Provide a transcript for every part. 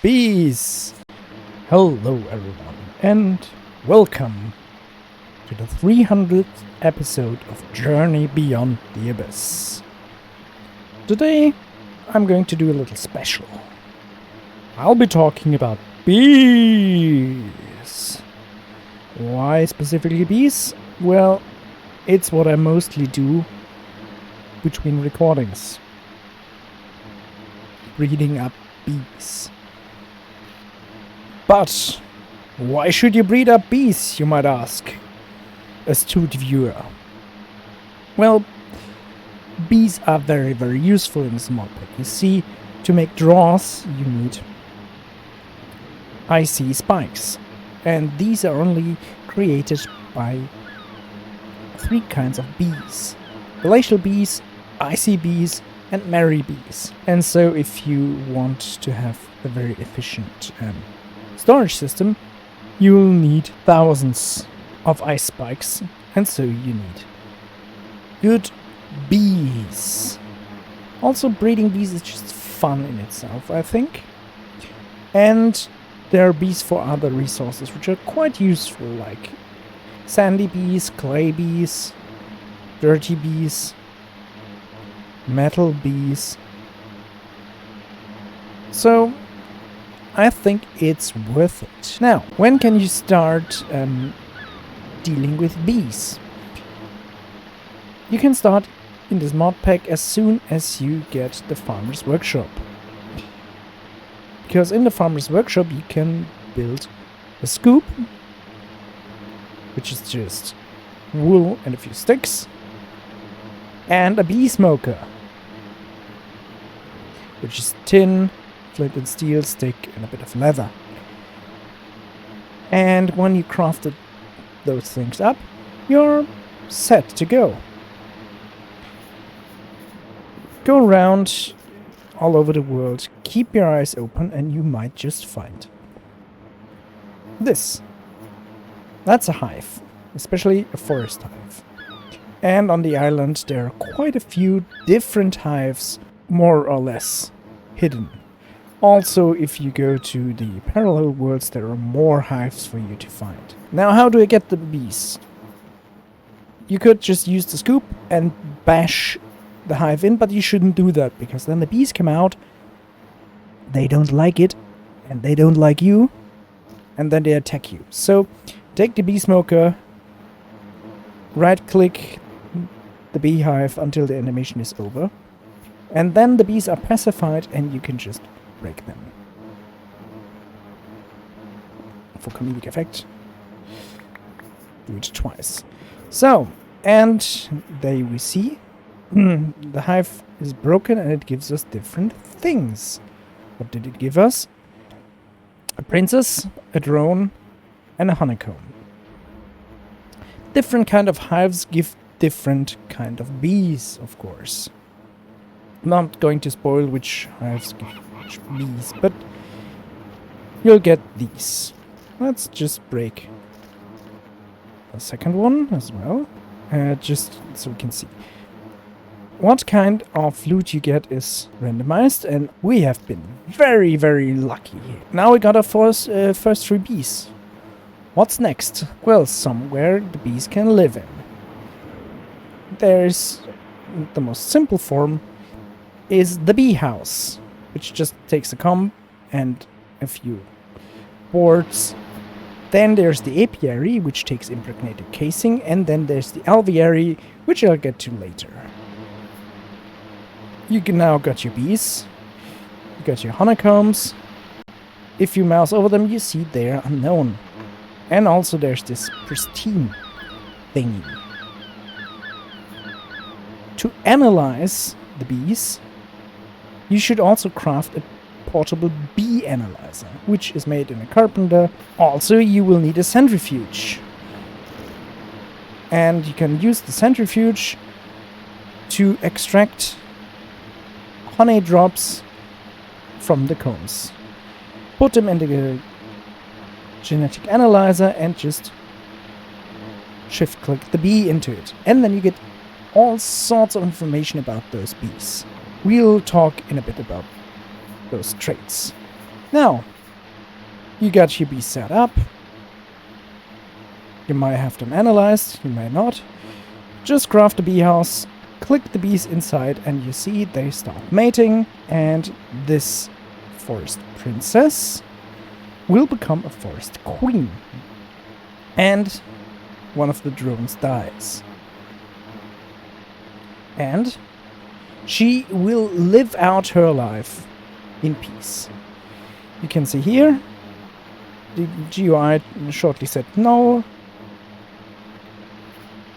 Bees! Hello everyone and welcome to the 300th episode of Journey Beyond the Abyss. Today I'm going to do a little special. I'll be talking about bees. Why specifically bees? Well, it's what I mostly do between recordings. Breeding up bees. But why should you breed up bees, you might ask, astute viewer? Well, bees are very, very useful in this mod pack. You see, to make draws, you need icy spikes. And these are only created by 3 kinds of bees. Glacial bees, icy bees, and merry bees. And so if you want to have a very efficient storage system, you'll need thousands of ice spikes, and so you need good bees. Also, breeding bees is just fun in itself, I think. And there are bees for other resources which are quite useful, like sandy bees, clay bees, dirty bees, metal bees. So I think it's worth it. Now, when can you start dealing with bees? You can start in this mod pack as soon as you get the Farmer's Workshop. Because in the Farmer's Workshop you can build a scoop, which is just wool and a few sticks, and a bee smoker, which is tin, flint and steel, stick, and a bit of leather. And when you crafted those things up, you're set to go. Go around all over the world, keep your eyes open, and you might just find this. That's a hive, especially a forest hive. And on the island there are quite a few different hives, more or less hidden. Also, if you go to the parallel worlds, there are more hives for you to find. Now, how do I get the bees? You could just use the scoop and bash the hive in, but you shouldn't do that, because then the bees come out, they don't like it, and they don't like you, and then they attack you. So, take the bee smoker, right-click the beehive until the animation is over, and then the bees are pacified and you can just break them. For comedic effect, do it twice. So, and there we see the hive is broken and it gives us different things. What did it give us? A princess, a drone, and a honeycomb. Different kind of hives give different kind of bees, of course. I'm not going to spoil which hives give which bees, but you'll get these. Let's just break the second one as well, just so we can see. What kind of loot you get is randomized, and we have been very, very lucky. Now we got our first 3 bees. What's next? Well, somewhere the bees can live in. There's the most simple form is the bee house, which just takes a comb and a few boards. Then there's the apiary, which takes impregnated casing, and then there's the alveary, which I'll get to later. You can now got your bees, you got your honeycombs. If you mouse over them, you see they're unknown. And also there's this pristine thingy. To analyze the bees, you should also craft a portable bee analyzer, which is made in a carpenter. Also, you will need a centrifuge. And you can use the centrifuge to extract honey drops from the combs. Put them in the genetic analyzer and just shift click the bee into it. And then you get all sorts of information about those bees. We'll talk in a bit about those traits. Now, You got your bees set up. You might have them analyzed, you might not. Just craft the bee house, click the bees inside, and you see they start mating, and this forest princess will become a forest queen. And one of the drones dies. And she will live out her life in peace. You can see here, the GUI shortly said no.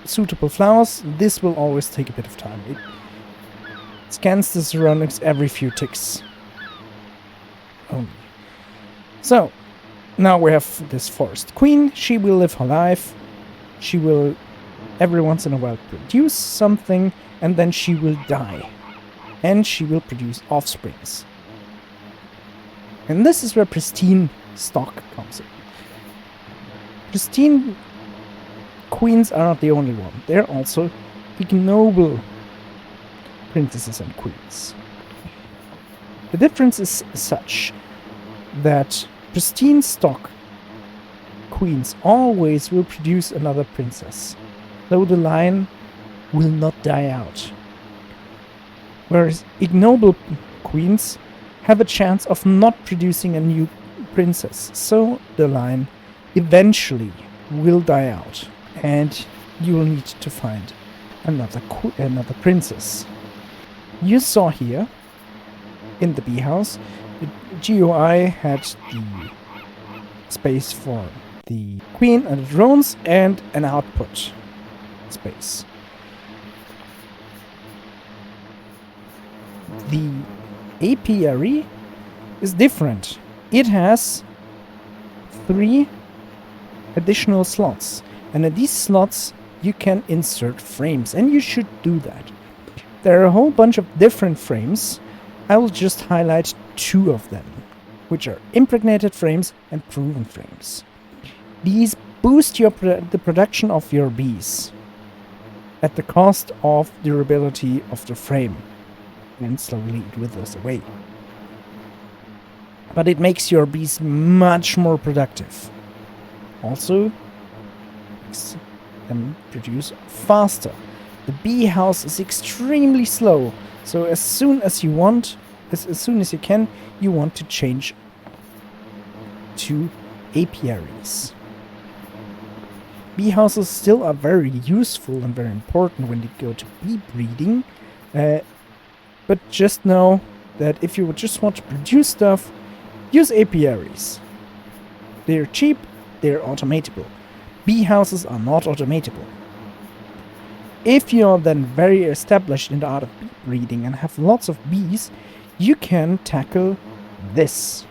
Suitable flowers, this will always take a bit of time. It scans the surroundings every few ticks only. So, now we have this forest queen. She will live her life. She will every once in a while produce something, and then she will die. And she will produce offsprings. And this is where pristine stock comes in. Pristine queens are not the only one. They're also ignoble princesses and queens. The difference is such that pristine stock queens always will produce another princess, though the line will not die out. Whereas ignoble queens have a chance of not producing a new princess, so the line eventually will die out, and you will need to find another princess. You saw here in the bee house, the GUI had the space for the queen and the drones and an output space. The apiary is different. It has 3 additional slots, and in these slots you can insert frames, and you should do that. There are a whole bunch of different frames. I will just highlight 2 of them, which are impregnated frames and proven frames. These boost the production of your bees at the cost of durability of the frame, and slowly it withers away. But it makes your bees much more productive. Also, makes them produce faster. The bee house is extremely slow, so as soon as you can, you want to change to apiaries. Bee houses still are very useful and very important when you go to bee breeding, but just know that if you just want to produce stuff, use apiaries. They're cheap, they're automatable. Bee houses are not automatable. If you're then very established in the art of bee breeding and have lots of bees, you can tackle this.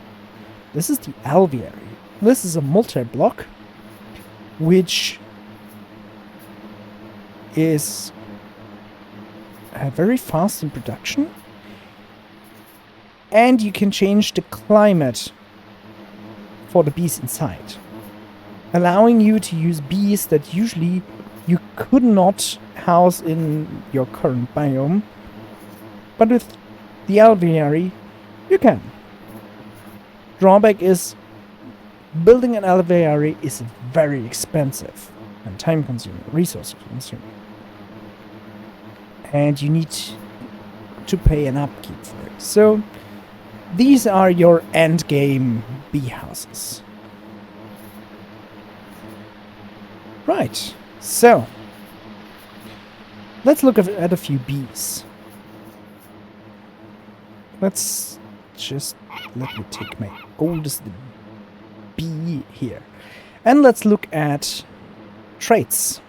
This is the alveary. This is a multi-block which is very fast in production, and you can change the climate for the bees inside, allowing you to use bees that usually you could not house in your current biome, but with the alveary you can. Drawback is building an alveary is very expensive and time consuming, resource consuming, and you need to pay an upkeep for it. So these are your end game bee houses. Right, so let's look at a few bees. Let me take my oldest bee here, and let's look at traits.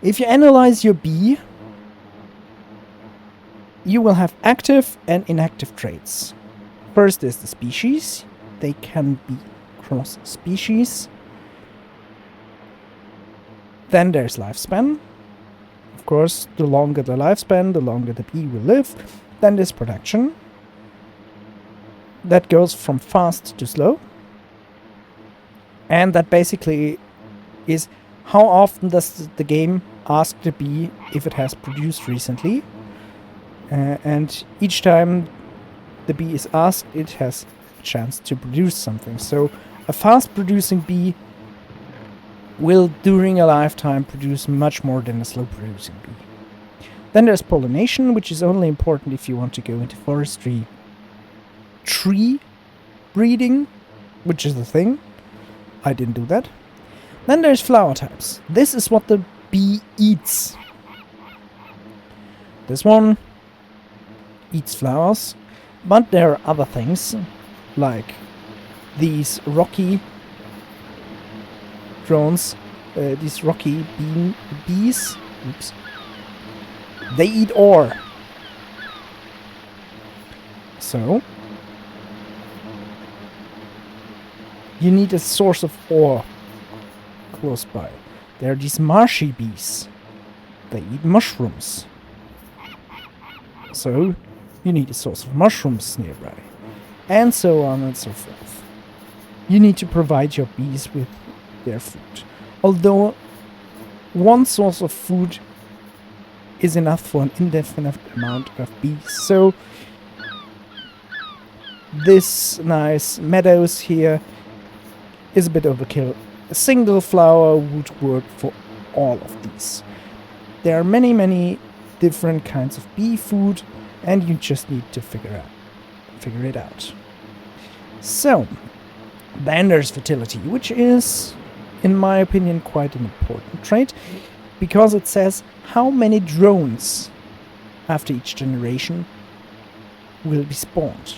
If you analyze your bee, you will have active and inactive traits. First is the species. They can be cross species. Then there's lifespan. Of course, the longer the lifespan, the longer the bee will live. Then there's production. That goes from fast to slow. And that basically is how often does the game ask the bee if it has produced recently. And each time the bee is asked, it has chance to produce something. So a fast-producing bee will, during a lifetime, produce much more than a slow-producing bee. Then there's pollination, which is only important if you want to go into forestry. Tree breeding, which is the thing. I didn't do that. Then there's flower types. This is what the bee eats. This one eats flowers, but there are other things, like these rocky drones, these rocky bees. Oops. They eat ore. So you need a source of ore close by. There are these marshy bees. They eat mushrooms. So you need a source of mushrooms nearby. And so on and so forth. You need to provide your bees with their food. Although one source of food is enough for an indefinite amount of bees. So this nice meadows here is a bit overkill. A single flower would work for all of these. There are many different kinds of bee food, and you just need to figure it out. So then there's fertility, which is, in my opinion, quite an important trait, because it says how many drones after each generation will be spawned.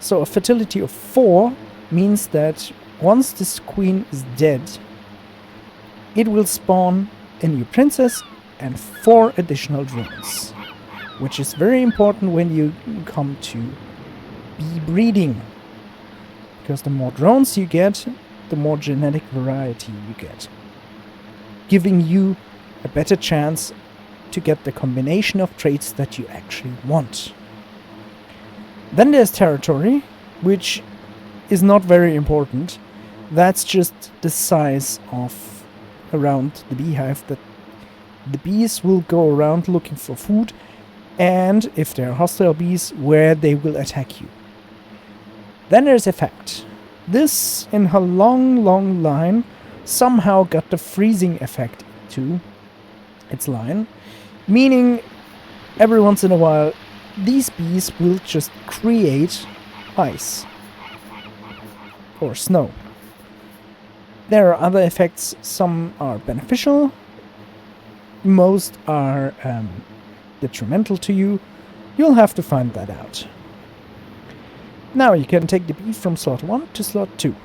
So a fertility of 4 means that once this queen is dead, it will spawn a new princess and 4 additional drones, which is very important when you come to bee breeding, because the more drones you get, the more genetic variety you get, giving you a better chance to get the combination of traits that you actually want. Then there's territory, which is not very important. That's just the size of around the beehive that the bees will go around looking for food, and if there are hostile bees, where they will attack you. Then there's effect. This, in her long line, somehow got the freezing effect to its line, meaning every once in a while these bees will just create ice or snow. There are other effects. Some are beneficial, most are detrimental to you. You'll have to find that out. Now you can take the bee from slot 1 to slot 2.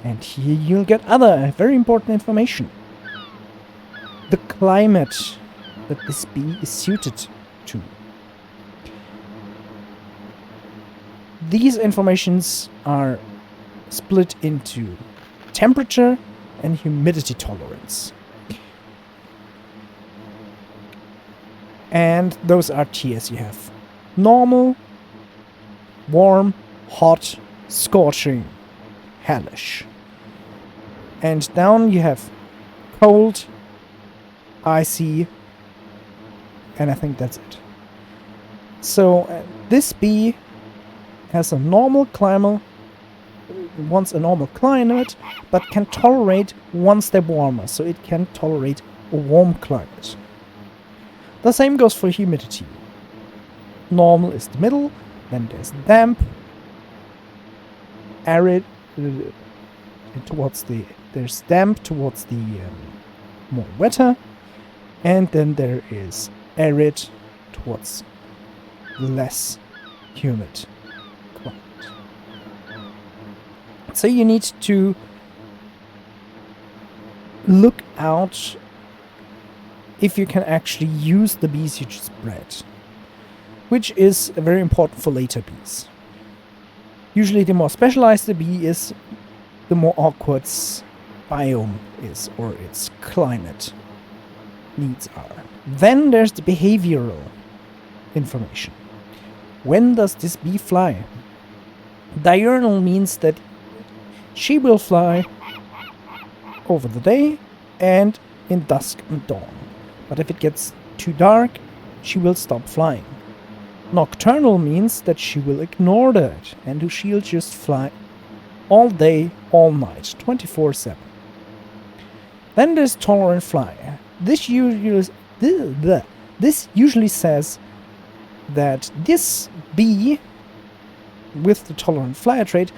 And here you'll get other very important information. The climate that this bee is suited to. These informations are split into temperature and humidity tolerance. And those are tiers you have. Normal, warm, hot, scorching, hellish. And down you have cold, icy, and I think that's it. So this bee has a normal climate, but can tolerate one step warmer, so it can tolerate a warm climate. The same goes for humidity. Normal is the middle, then there's damp, arid, there's damp towards the more wetter, and then there is arid towards less humid climate. So you need to look out if you can actually use the bees you just bred, which is very important for later bees. Usually the more specialized the bee is, the more awkward its biome is, or its climate needs are. Then there's the behavioral information. When does this bee fly? Diurnal means that she will fly over the day and in dusk and dawn. But if it gets too dark, she will stop flying. Nocturnal means that she will ignore that and she'll just fly all day, all night, 24/7. Then there's tolerant flyer. This usually says that this bee with the tolerant flyer trait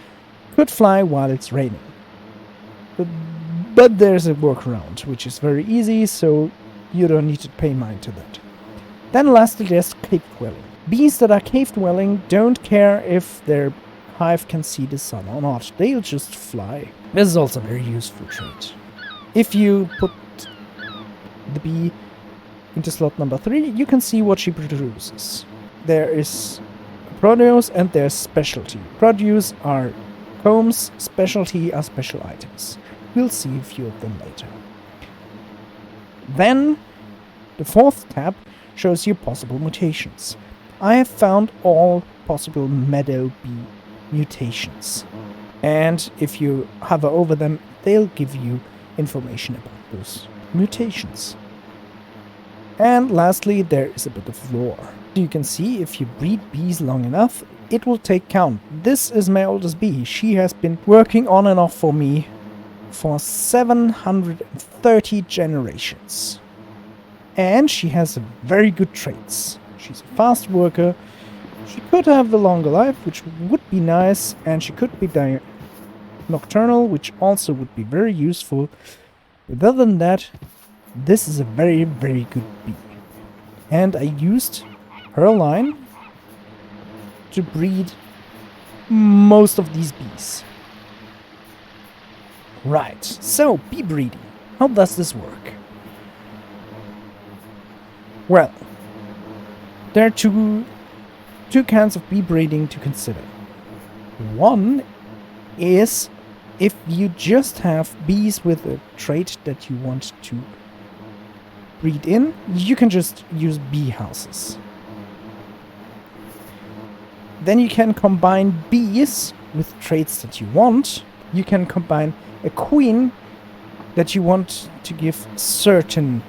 could fly while it's raining. But there's a workaround, which is very easy, so you don't need to pay mind to that. Then lastly, there's cave dwelling. Bees that are cave dwelling don't care if their hive can see the sun or not. They'll just fly. This is also a very useful trait. If you put the bee into slot number 3, you can see what she produces. There is produce and there's specialty. Produce are combs, specialty are special items. We'll see a few of them later. Then the 4th tab shows you possible mutations. I have found all possible meadow bee mutations. And if you hover over them, they'll give you information about those mutations. And lastly, there is a bit of lore. You can see if you breed bees long enough, it will take count. This is my oldest bee. She has been working on and off for me for 730 generations. And she has very good traits. She's a fast worker. She could have a longer life, which would be nice, and she could be nocturnal, which also would be very useful. But other than that, this is a very, very good bee. And I used her line to breed most of these bees. Right, so bee breeding. How does this work? Well, there are two kinds of bee breeding to consider. One is if you just have bees with a trait that you want to breed in, you can just use bee houses. Then you can combine bees with traits that you want. You can combine a queen that you want to give certain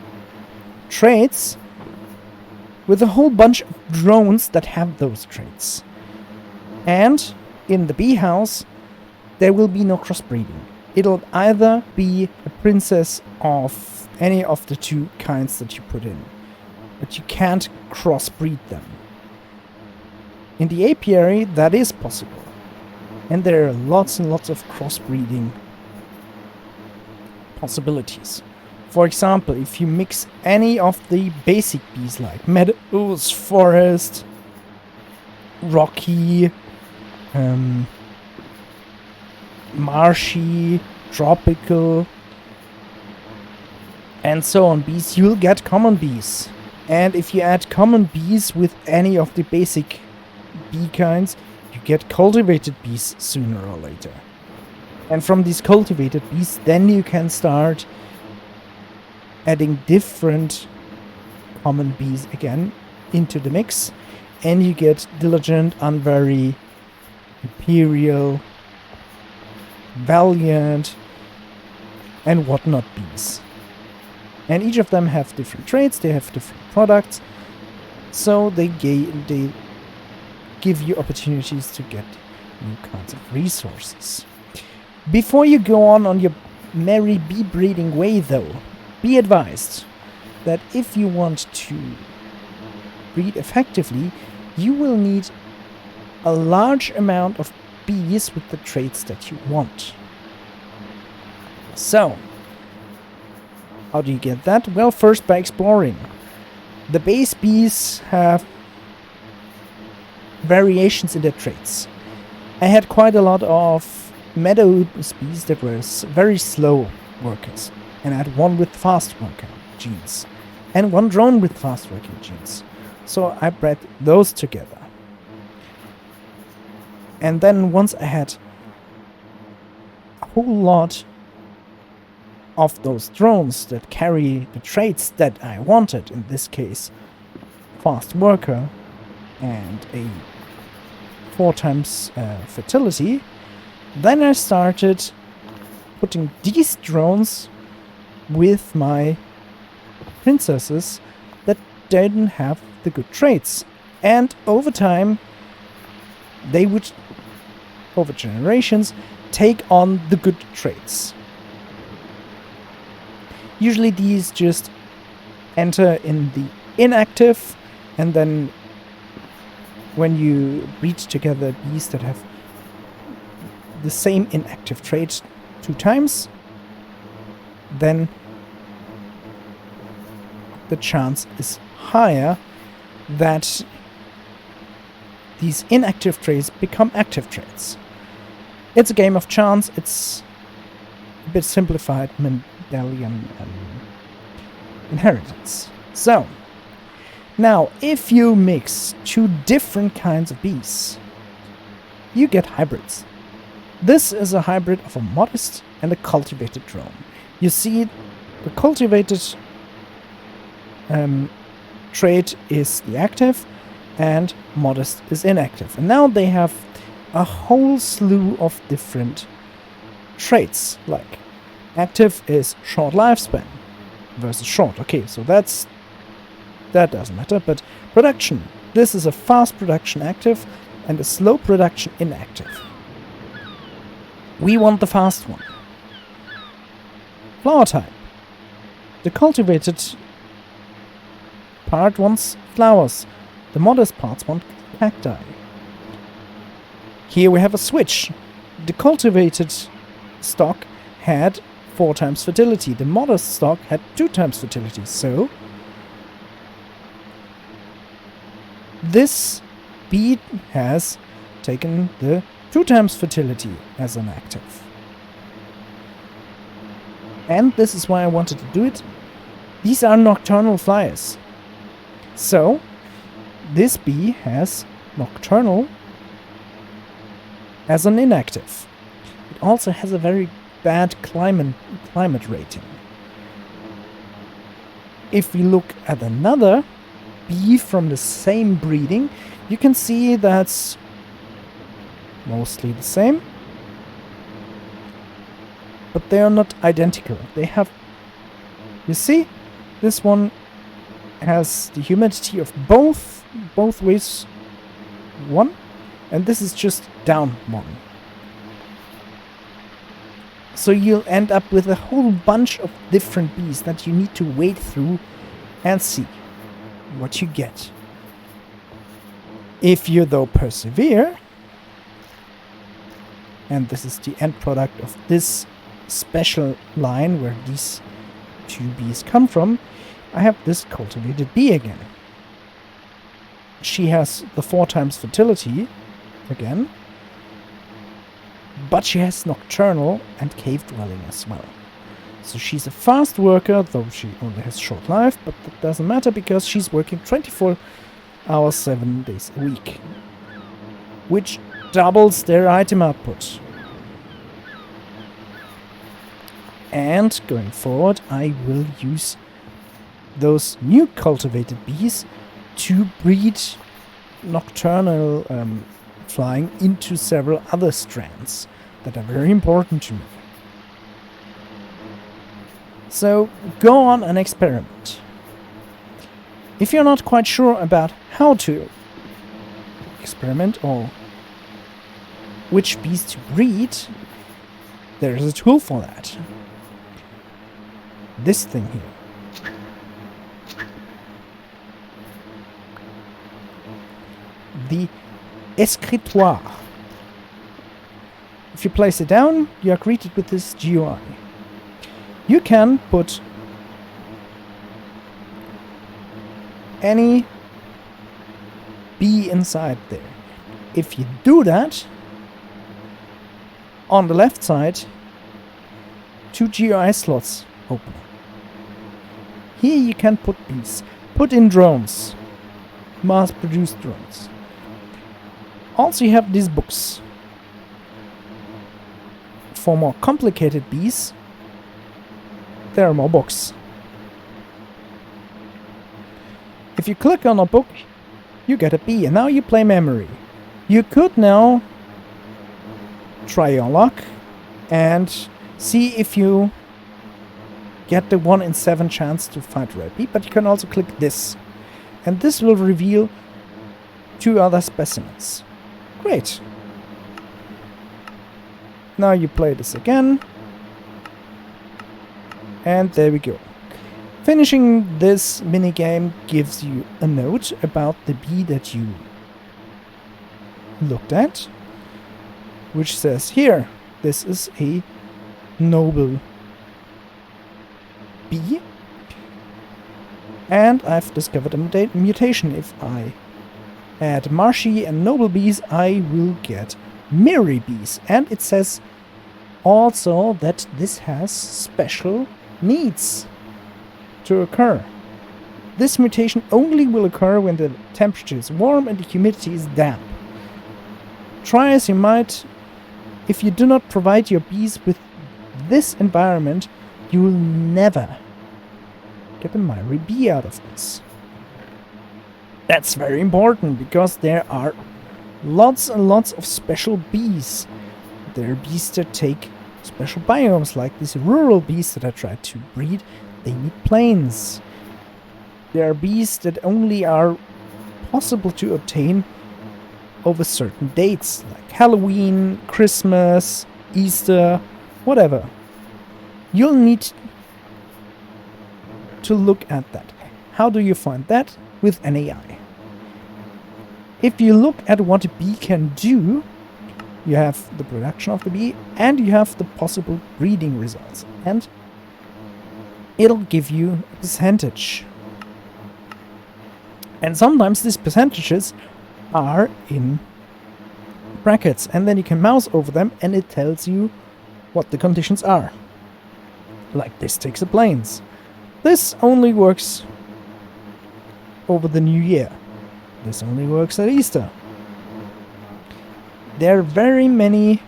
traits with a whole bunch of drones that have those traits. And in the bee house, there will be no crossbreeding. It'll either be a princess of any of the 2 kinds that you put in, but you can't crossbreed them. In the apiary, that is possible, and there are lots and lots of crossbreeding possibilities. For example, if you mix any of the basic bees like meadows, forest, rocky, marshy, tropical, and so on bees, you'll get common bees. And if you add common bees with any of the basic bee kinds, you get cultivated bees sooner or later. And from these cultivated bees, then you can start adding different common bees again into the mix, and you get diligent, unwary, imperial, valiant, and whatnot bees. And each of them have different traits, they have different products, so they give you opportunities to get new kinds of resources. Before you go on your merry bee breeding way though, be advised that if you want to breed effectively, you will need a large amount of bees with the traits that you want. So, how do you get that? Well, first by exploring. The base bees have variations in their traits. I had quite a lot of meadow bees that were very slow workers, and I had one with fast worker genes and one drone with fast working genes. So I bred those together. And then once I had a whole lot of those drones that carry the traits that I wanted, in this case fast worker and a 4 times fertility, then I started putting these drones with my princesses that didn't have the good traits. And over time, they would, over generations, take on the good traits. Usually these just enter in the inactive, and then when you breed together bees that have the same inactive trait 2 times, then the chance is higher that these inactive traits become active traits. It's a game of chance. It's a bit simplified Mendelian inheritance. So, now if you mix 2 different kinds of bees, you get hybrids. This is a hybrid of a modest and a cultivated drone. You see, the cultivated trait is the active, and modest is inactive. And now they have a whole slew of different traits, like active is short lifespan versus short. Okay, so that doesn't matter, but production. This is a fast production active and a slow production inactive. We want the fast one. Flower type. The cultivated part wants flowers. The modest parts want cacti. Here we have a switch. The cultivated stock had 4 times fertility. The modest stock had 2 times fertility. So this bee has taken the 2 times fertility as an active. And this is why I wanted to do it. These are nocturnal flyers. So this bee has nocturnal as an inactive. It also has a very bad climate rating. If we look at another bee from the same breeding, you can see that's mostly the same, but they are not identical. They have, you see, this one has the humidity of both ways 1, and this is just down 1. So you'll end up with a whole bunch of different bees that you need to wade through and see what you get. If you though persevere, and this is the end product of this special line where these 2 bees come from, I have this cultivated bee again. She has the 4 times fertility again, but she has nocturnal and cave dwelling as well. So she's a fast worker, though she only has short life, but that doesn't matter because she's working 24 hours, 7 days a week, which doubles their item output. And going forward, I will use those new cultivated bees to breed nocturnal flying into several other strands that are very important to me. So go on and experiment. If you're not quite sure about how to experiment or which bees to breed, there is a tool for that. This thing here. The escritoire. If you place it down, you are greeted with this GUI. You can put any bee inside there. If you do that, on the left side, 2 GUI slots open. Here you can put bees, put in drones, mass-produced drones. Also you have these books. For more complicated bees, there are more books. If you click on a book, you get a bee, and now you play memory. You could now try your luck and see if you get the 1 in 7 chance to find a red bee, but you can also click this. And this will reveal 2 other specimens. Great. Now you play this again. And there we go. Finishing this minigame gives you a note about the bee that you looked at, which says here, this is a noble bee. And I've discovered a mutation. If I add marshy and noble bees, I will get merry bees. And it says also that this has special needs to occur. This mutation only will occur when the temperature is warm and the humidity is damp. Try as you might, if you do not provide your bees with this environment, you will never get a merry bee out of this. That's very important, because there are lots and lots of special bees. There are bees that take special biomes, like these rural bees that I tried to breed. They need plains. There are bees that only are possible to obtain over certain dates, like Halloween, Christmas, Easter, whatever. You'll need to look at that. How do you find that? With an AI. If you look at what a bee can do, you have the production of the bee and you have the possible breeding results. And it'll give you a percentage. And sometimes these percentages are in brackets, and then you can mouse over them and it tells you what the conditions are. Like this takes the plains. This only works over the new year. This only works at Easter. There are very many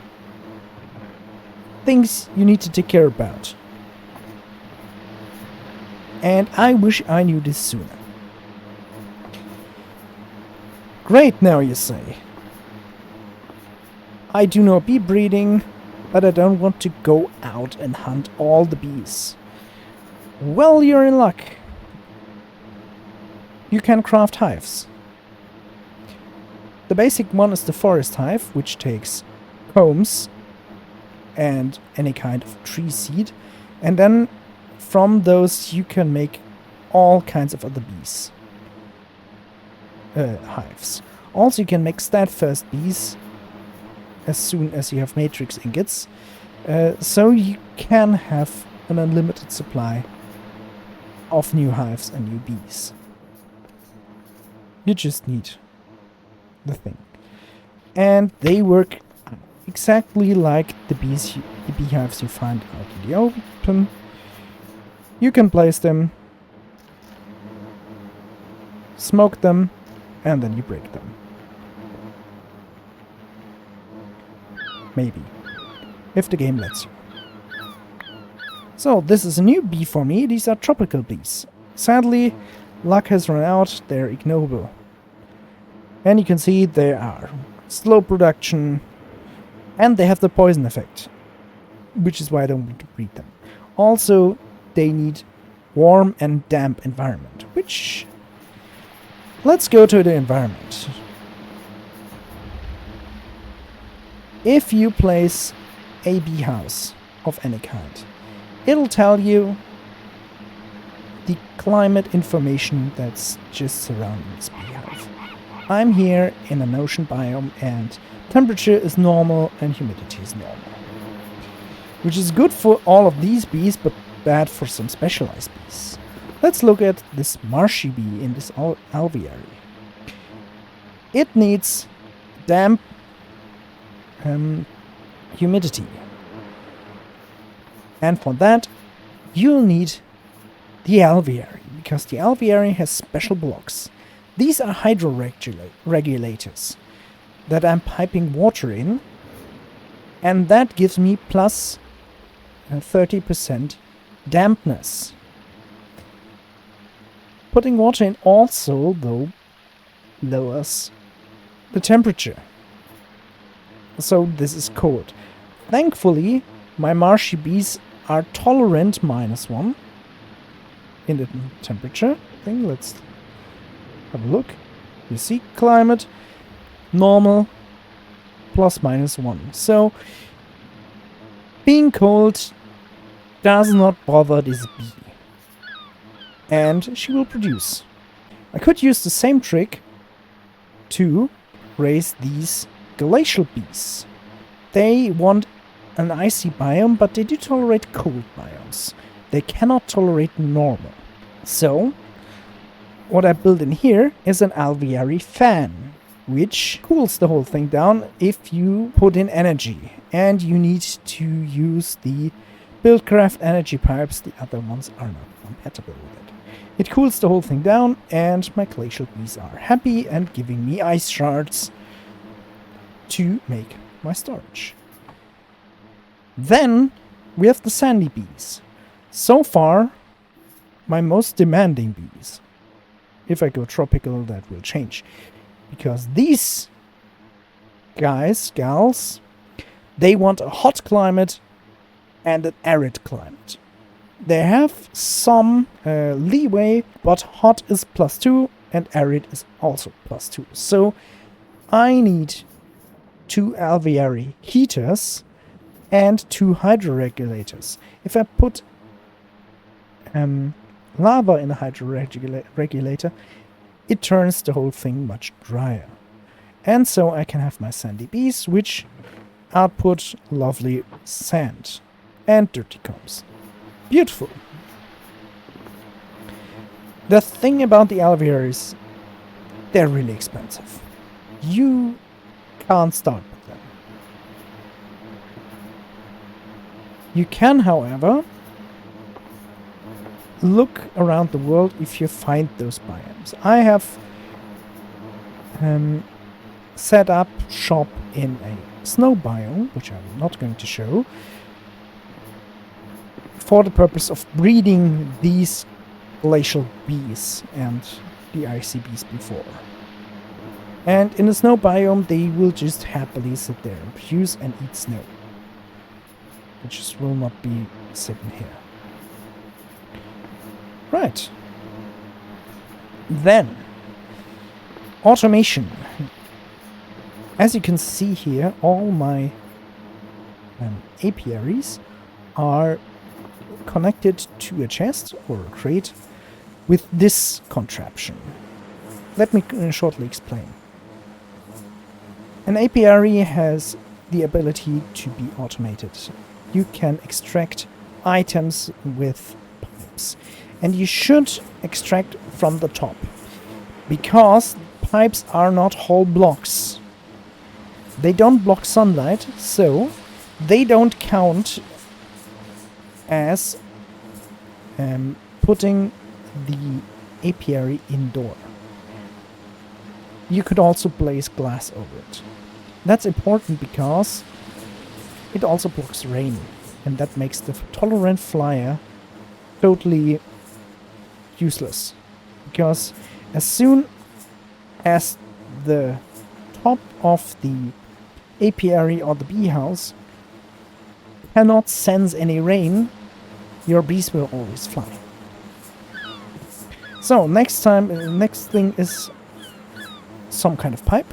things you need to take care about. And I wish I knew this sooner. Great, now you say. I do no bee breeding, but I don't want to go out and hunt all the bees. Well, you're in luck. You can craft hives. The basic one is the forest hive, which takes combs and any kind of tree seed, and then from those you can make all kinds of other bees. Hives. Also, you can make steadfast bees as soon as you have matrix ingots, so you can have an unlimited supply of new hives and new bees. You just need the thing. And they work exactly like the beehives you find out in the open. You can place them, smoke them, and then you break them. Maybe. If the game lets you. So, this is a new bee for me. These are tropical bees. Sadly, luck has run out. They're ignoble. And you can see they are slow production, and they have the poison effect, which is why I don't want to breed them. Also, they need warm and damp environment, which... Let's go to the environment. If you place a bee house of any kind, it'll tell you the climate information that's just surrounding this beehive. I'm here in an ocean biome and temperature is normal and humidity is normal. Which is good for all of these bees, but bad for some specialized bees. Let's look at this marshy bee in this alveary. It needs damp humidity. And for that, you'll need the alveary, because the alveary has special blocks. These are hydro-regulators that I'm piping water in, and that gives me plus 30% dampness. Putting water in also, though, lowers the temperature. So this is cold. Thankfully, my marshy bees are tolerant -1 in the temperature thing. Let's have a look. You see, climate, normal, plus minus 1. So, being cold does not bother this bee. And she will produce. I could use the same trick to raise these glacial bees. They want an icy biome, but they do tolerate cold biomes. They cannot tolerate normal. So, what I built in here is an alveoli fan, which cools the whole thing down if you put in energy. And you need to use the Buildcraft energy pipes. The other ones are not compatible with it. It cools the whole thing down, and my glacial bees are happy and giving me ice shards to make my storage. Then we have the sandy bees. So far, my most demanding bees. If I go tropical, that will change. Because these gals, they want a hot climate and an arid climate. They have some leeway, but hot is +2 and arid is also +2. So I need 2 alveoli heaters and 2 hydroregulators. If I put lava in a hydroregulator, it turns the whole thing much drier. And so I can have my sandy bees, which output lovely sand and dirty combs. Beautiful. The thing about the alveoli is they're really expensive. You can't start with them. You can, however, look around the world if you find those biomes. I have set up shop in a snow biome, which I'm not going to show, for the purpose of breeding these glacial bees and the icy bees before. And in the snow biome, they will just happily sit there and produce and eat snow. They just will not be sitting here. Right. Then, automation. As you can see here, all my apiaries are connected to a chest or a crate with this contraption. Let me shortly explain. An apiary has the ability to be automated. You can extract items with pipes, and you should extract from the top, because pipes are not whole blocks. They don't block sunlight, so they don't count as putting the apiary indoor. You could also place glass over it. That's important because it also blocks rain, and that makes the tolerant flyer totally useless. Because as soon as the top of the apiary or the bee house cannot sense any rain, your bees will always fly. So next thing is some kind of pipe.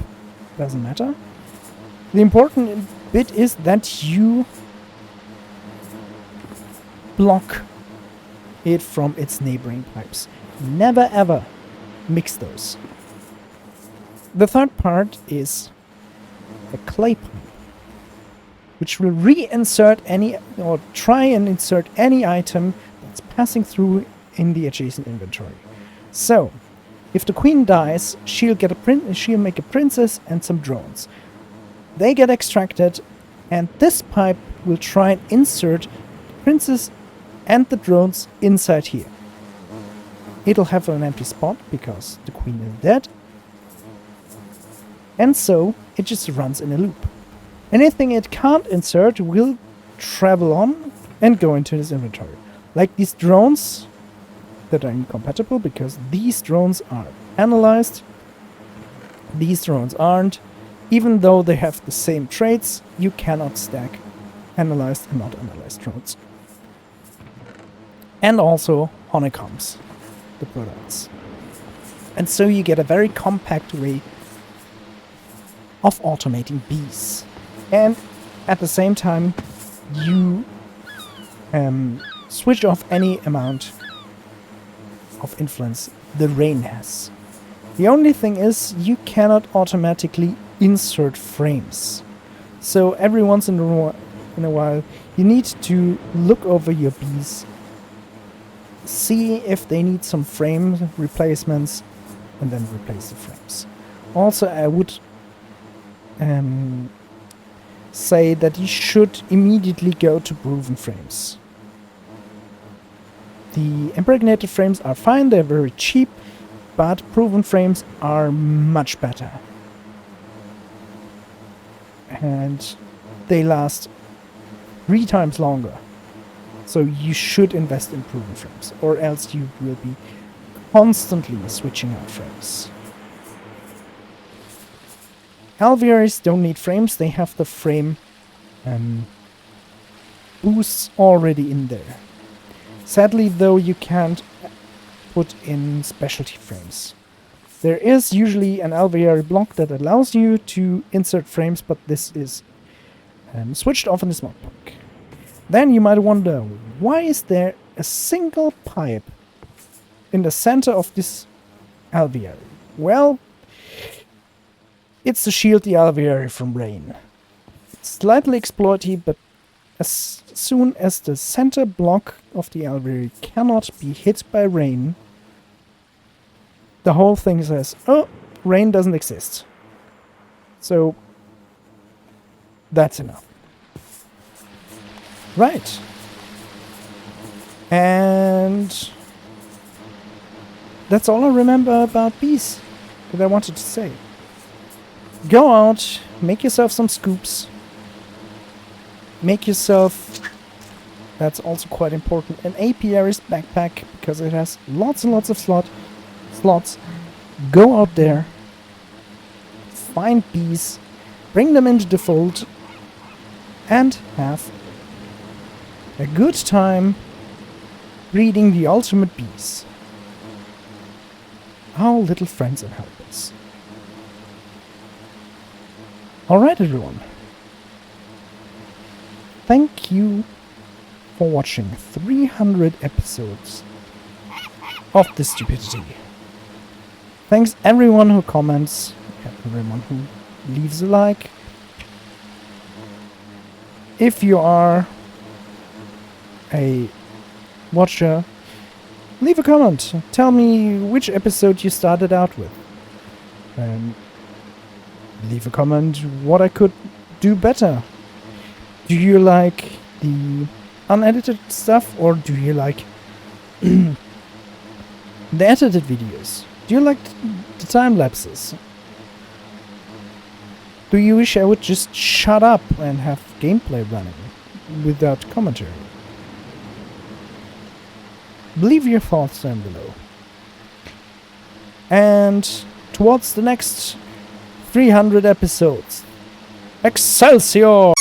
Doesn't matter. The important bit is that you block it from its neighboring pipes. Never ever mix those. The third part is a clay pipe, which will reinsert any, or try and insert any item that's passing through in the adjacent inventory. So, if the queen dies, she'll make a princess and some drones. They get extracted, and this pipe will try and insert the princess and the drones inside here. It'll have an empty spot because the queen is dead, and so it just runs in a loop. Anything it can't insert will travel on and go into this inventory. Like these drones that are incompatible because these drones are analyzed, these drones aren't. Even though they have the same traits, you cannot stack analyzed and not analyzed drones. And also honeycombs, the products. And so you get a very compact way of automating bees. And at the same time, you switch off any amount of influence the rain has. The only thing is you cannot automatically insert frames. So every once in a while you need to look over your bees, see if they need some frame replacements, and then replace the frames. Also, I would say that you should immediately go to proven frames. The impregnated frames are fine, they're very cheap, but proven frames are much better. And they last 3 times longer. So you should invest in proven frames, or else you will be constantly switching out frames. Alvearies don't need frames, they have the frame boosts already in there. Sadly though, you can't put in specialty frames. There is usually an alveary block that allows you to insert frames, but this is switched off in the smart block. Then you might wonder, why is there a single pipe in the center of this alveary? Well, it's to shield the alveary from rain. It's slightly exploitative, but as soon as the center block of the alveary cannot be hit by rain, the whole thing says, oh, rain doesn't exist. So that's enough. Right. And that's all I remember about bees that I wanted to say. Go out, make yourself some scoops. Make yourself, that's also quite important, an apiarist backpack, because it has lots and lots of slots. Go out there, find bees, bring them into the fold, and have a good time breeding the ultimate bees. Our little friends and helpers. Alright everyone. Thank you for watching 300 episodes of this stupidity. Thanks everyone who comments, everyone who leaves a like. If you are a watcher, leave a comment. Tell me which episode you started out with. Leave a comment what I could do better. Do you like the unedited stuff, or do you like the edited videos? Do you like the time lapses? Do you wish I would just shut up and have gameplay running without commentary? Leave your thoughts down below. And towards the next 300 episodes, Excelsior!